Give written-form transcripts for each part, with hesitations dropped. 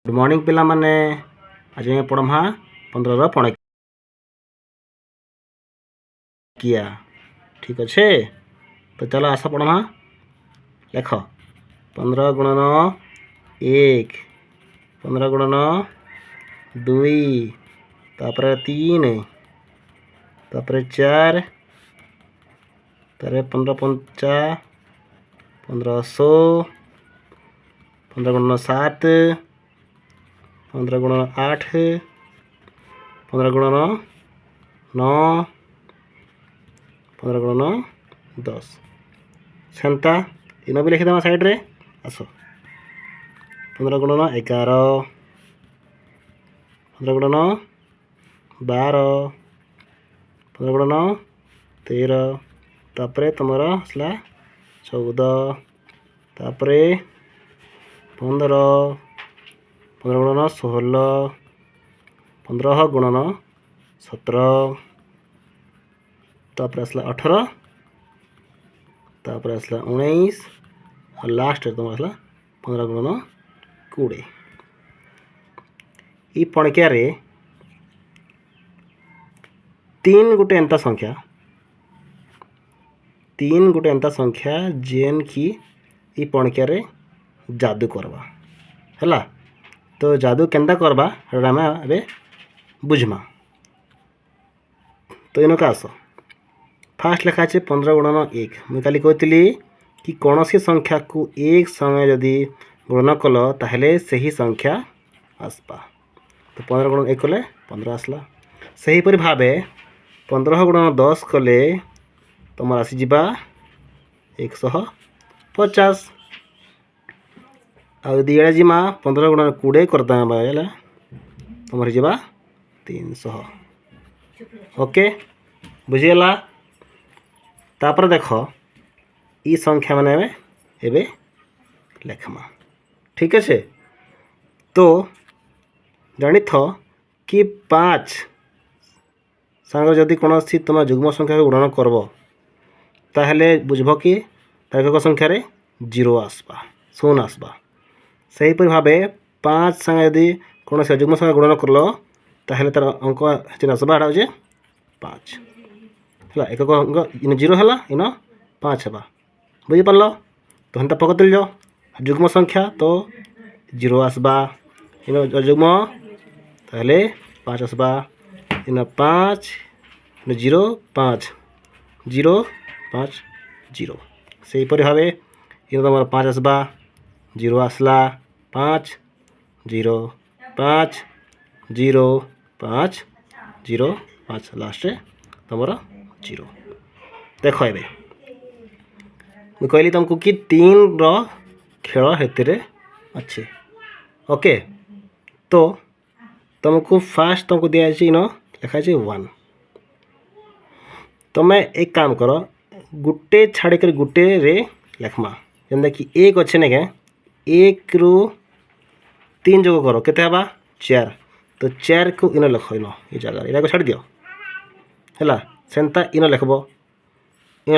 Good morning पिला माने आज मैं पढ़मा 15 पणकिया। ठीक अच्छे तो चलो आस पढ़मा। लेख 15 गुणन 1, 15 गुणन 2, तापर 3, तापर 4, तापर 15 पंचा 1500, 15 गुणन 7, 15 गुणन 8, 15 गुणन 9, 15 गुणन 10 सेंता इन भी लिखिदेमा साइड रे। आस 15 गुणन 11, 15 गुणन 12, 15 गुणन 13, तापर तुमर आसला 14, तापर 15, 15 गुणन 16, 15 गुणन 17, तापर आसला 18, तापर आसला 19 और लास्ट तुम आसला 15 गुणन 20। ई पणकिया रे 3 गोटे एंता संख्या, 3 गोटे एंता संख्या जेन की ई पणकिया रे जादू करवा हैला। तो जादू केंता करवा आम ए बुझमा। तो इन आस फास्ट लिखा है 15 गुणन 1। मुझे काली कहती कि कौन सी संख्या को एक समय जदि गुणन कल ताहले सही संख्या आसपा। तो 15 गुणन 1 कले 15 आसला। सहीपरि भावे 15 गुणन 10 कले तुम आसीजा 150। आदि जिमा 15 गुणन 20 करदे तुम जा 300। ओके बुझीगला। तापर देख ई संख्या माने एबे लेखमा। ठीक अच्छे तो जानी थो कि 5 सांग जदि कौन सी तुम जुग्म संख्या को गुणन करब ताहले बुझब कि तार्किक संख्या रे 0 आसबा, 0 आसबा। सहीपरि भावे 5 सांग यदि कौन से जुग्म संख्या गुणन करल ताहले तार अंक आसबा एटा हो 5 है। एक अंक इन 0 है इन 5 है बुझीपार। तो हेन्ता पकड़ जाओ जुग्म संख्या तो 0 आसबा, इन जुग्म ताहले 5 आसबा, इन 5 इन 0 5 0 5 0। सहीपरि भावे इन तुम 5 आसबा 0 आसला 5 0 5 0 5 0 5 लास्ट तुम 0। देख ए मुझे कहली तुमको कि 3 खेल हेतु अच्छे। ओके तो तुमको फास्ट तुमको दिखाई इन लिखाई 1। तुम्हें एक काम कर गुटे छाड़ी कर गुटे रे लिखमा। जमीन कि 1 अच्छे ना क्या 1 रु 3 जोग कर के 4। तो 4 को इन लिख इन ये जगह यहाँ छाड़ दियो है सेन्ता इन लिखब इन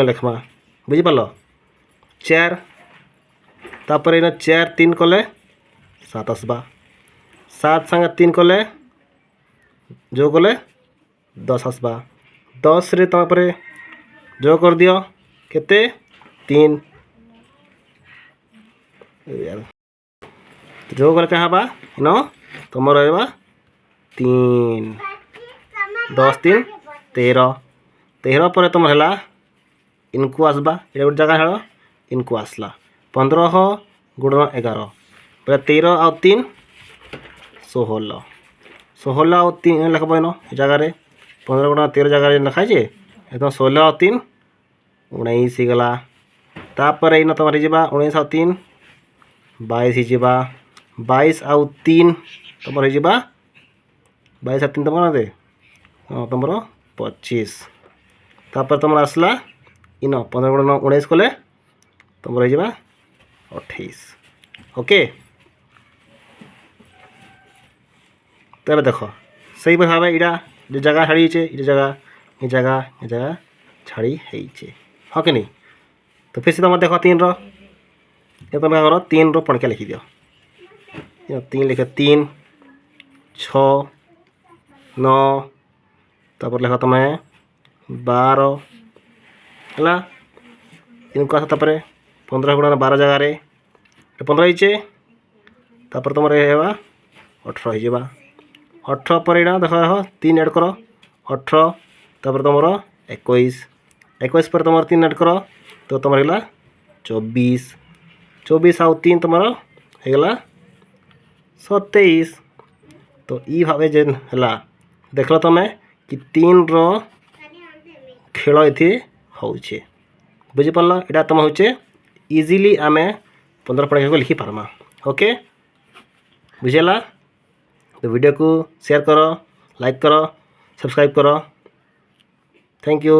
लिखमा बुझीपार 4। तापर इन 4 3 कले 7 आसबा, 7 सांगे 3 कले जो कले 10 आसबा, 10 रे तापर जो कर दियो केते 3 जो कले क्या हवा इन तुम रहा 3 10 3 13 13 पर तुम है इनको आसबा ये गोटे जगह है इनको आसला 15 गुणन 11 बोले 13 आउ 3 16 16 आउ 3 लिखब इन जगार 15 गुणन 13 जगह लिखाई एकदम 16 आउ 3 19 गला। तापर इन तुम जा 19 आउ 3 22 जा 22 आउ 3 तुम जा 22 आउ 3 तुम दे तुम 25। तापर तुम आसला इन 15 गुणन 19 कले तुम जा 28। ओके तब देख सही भाव यहाँ जगह छाड़ी ये जगह छाड़ी हाँ कि नहीं। तो फिर से तुम देख 3 तुम क्या कर 3 पणकिया लिखी दियो तीन लिख 3 6 9 तापर लिख तुम 12 है इनको आस 15 गुणन 12 जगार 15 होचे तापर तुम 18 हो जावा 18 पर यहाँ देख 3 ऐड कर 18 तापर तुम 21 21 पर तुम 3 ऐड कर तो तुम है 24 24 आउ 3 तुम होगा 27 तो ये भाव जेन है देख तुम कि 3 रो खेल ये होचे बुझीपार यहाँ तुम होचे इजिली आम 15 पढ़ा को लिखी पार्मा ओके बुझेला तो वीडियो को शेयर करो लाइक करो सब्सक्राइब करो थैंक यू।